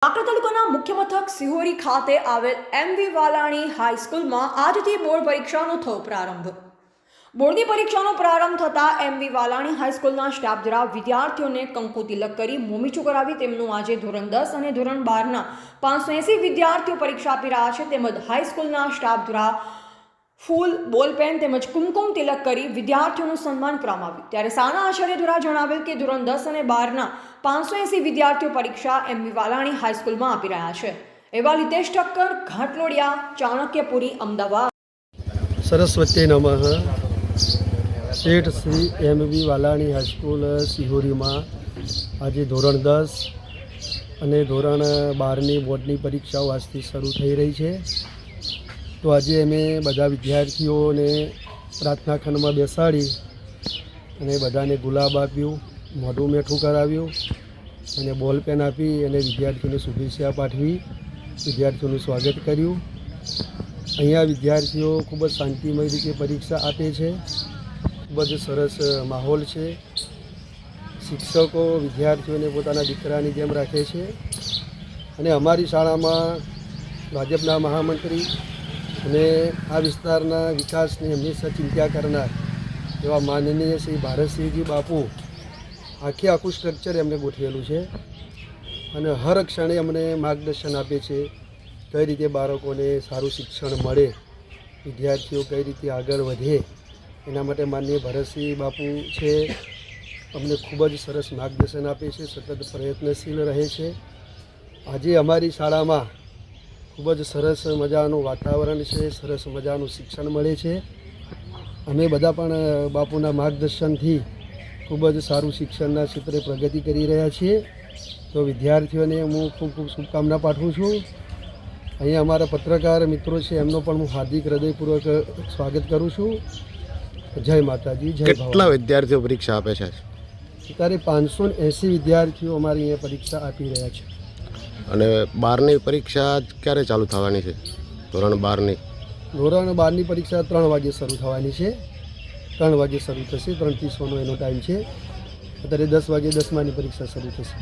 કાંકરા તાલુકાના મુખ્ય મથક સિહોરી ખાતે આવેલ એમવી વાલાણી હાઈસ્કૂલમાં આજથી બોર્ડ પરીક્ષાનો થયો પ્રારંભ। બોર્ડની પરીક્ષાનો પ્રારંભ થતાં એમવી વાલાણી હાઈસ્કૂલના સ્ટાફ દ્વારા વિદ્યાર્થીઓને કંકુ તિલક કરી મોમીચું કરાવી તેમનું આજે ધોરણ 10 અને ધોરણ 12ના 580 વિદ્યાર્થીઓ પરીક્ષા આપી રહ્યા છે। તેમજ હાઈસ્કૂલના સ્ટાફ દ્વારા ફૂલ બોલપેન તેમજ કુમકુમ તિલક કરી વિદ્યાર્થીઓનું સન્માન કરવામાં આવ્યું। ત્યારે શાળા આચાર્ય દ્વારા જણાવેલ કે ધોરણ 10 અને 12ના 580 વિદ્યાર્થીઓ પરીક્ષા એમવી વાલાણી હાઈસ્કૂલમાં આપી રહ્યા છે। એવા લિતેશ ઠક્કર, ઘાટલોડિયા, ચાણક્યપુરી, અમદાવાદ। સરસ્વતી નમઃ। શેઠ શ્રી એમવી વાલાણી હાઈસ્કૂલ સિહોરીમાં આજે ધોરણ 10 અને ધોરણ 12ની બોર્ડની પરીક્ષાઓ આજથી શરૂ થઈ રહી છે। તો આજે અમે બધા વિદ્યાર્થીઓને પ્રાર્થના ખંડમાં બેસાડી અને બધાને ગુલાબ આપ્યું, મોઢું મીઠું કરાવ્યું અને બોલપેન આપી અને વિદ્યાર્થીઓને શુભેચ્છા પાઠવી વિદ્યાર્થીઓનું સ્વાગત કર્યું। અહીંયા વિદ્યાર્થીઓ ખૂબ જ શાંતિમય રીતે પરીક્ષા આપે છે। ખૂબ જ સરસ માહોલ છે। શિક્ષકો વિદ્યાર્થીઓને પોતાના દીકરાની જેમ રાખે છે અને અમારી શાળામાં ભાજપના મહામંત્રી અને આ વિસ્તારના વિકાસની હંમેશા ચિંતા કરનાર એવા માનનીય શ્રી ભારતસિંહજી બાપુ આખું સ્ટ્રક્ચર એમને ગોઠવેલું છે અને હર ક્ષણે અમને માર્ગદર્શન આપે છે કઈ રીતે બાળકોને સારું શિક્ષણ મળે, વિદ્યાર્થીઓ કઈ રીતે આગળ વધે, એના માટે માનનીય ભરતસિંહ બાપુ છે અમને ખૂબ જ સરસ માર્ગદર્શન આપે છે, સતત પ્રયત્નશીલ રહે છે। આજે અમારી શાળામાં ખૂબ જ સરસ મજાનું વાતાવરણ છે, સરસ મજાનું શિક્ષણ મળે છે। અમે બધા પણ બાપુના માર્ગદર્શનથી ખૂબ જ સારું શિક્ષણના ક્ષેત્રે પ્રગતિ કરી રહ્યા છીએ। તો વિદ્યાર્થીઓને હું ખૂબ ખૂબ શુભકામના પાઠવું છું। અહીંયા અમારા પત્રકાર મિત્રો છે એમનો પણ હું હાર્દિક હૃદયપૂર્વક સ્વાગત કરું છું। જય માતાજી, જય ભાવ। કેટલા વિદ્યાર્થીઓ પરીક્ષા આપે છે? અત્યારે 580 વિદ્યાર્થીઓ અમારી અહીંયા પરીક્ષા આપી રહ્યા છે। અને 12ની પરીક્ષા ક્યારે ચાલુ થવાની છે? ધોરણ 12ની? ધોરણ 12ની પરીક્ષા 3 વાગે શરૂ થવાની છે। 3 વાગે શરૂ થશે, 3:30 એનો ટાઈમ છે। અત્યારે 10 વાગે 10માની પરીક્ષા શરૂ થશે।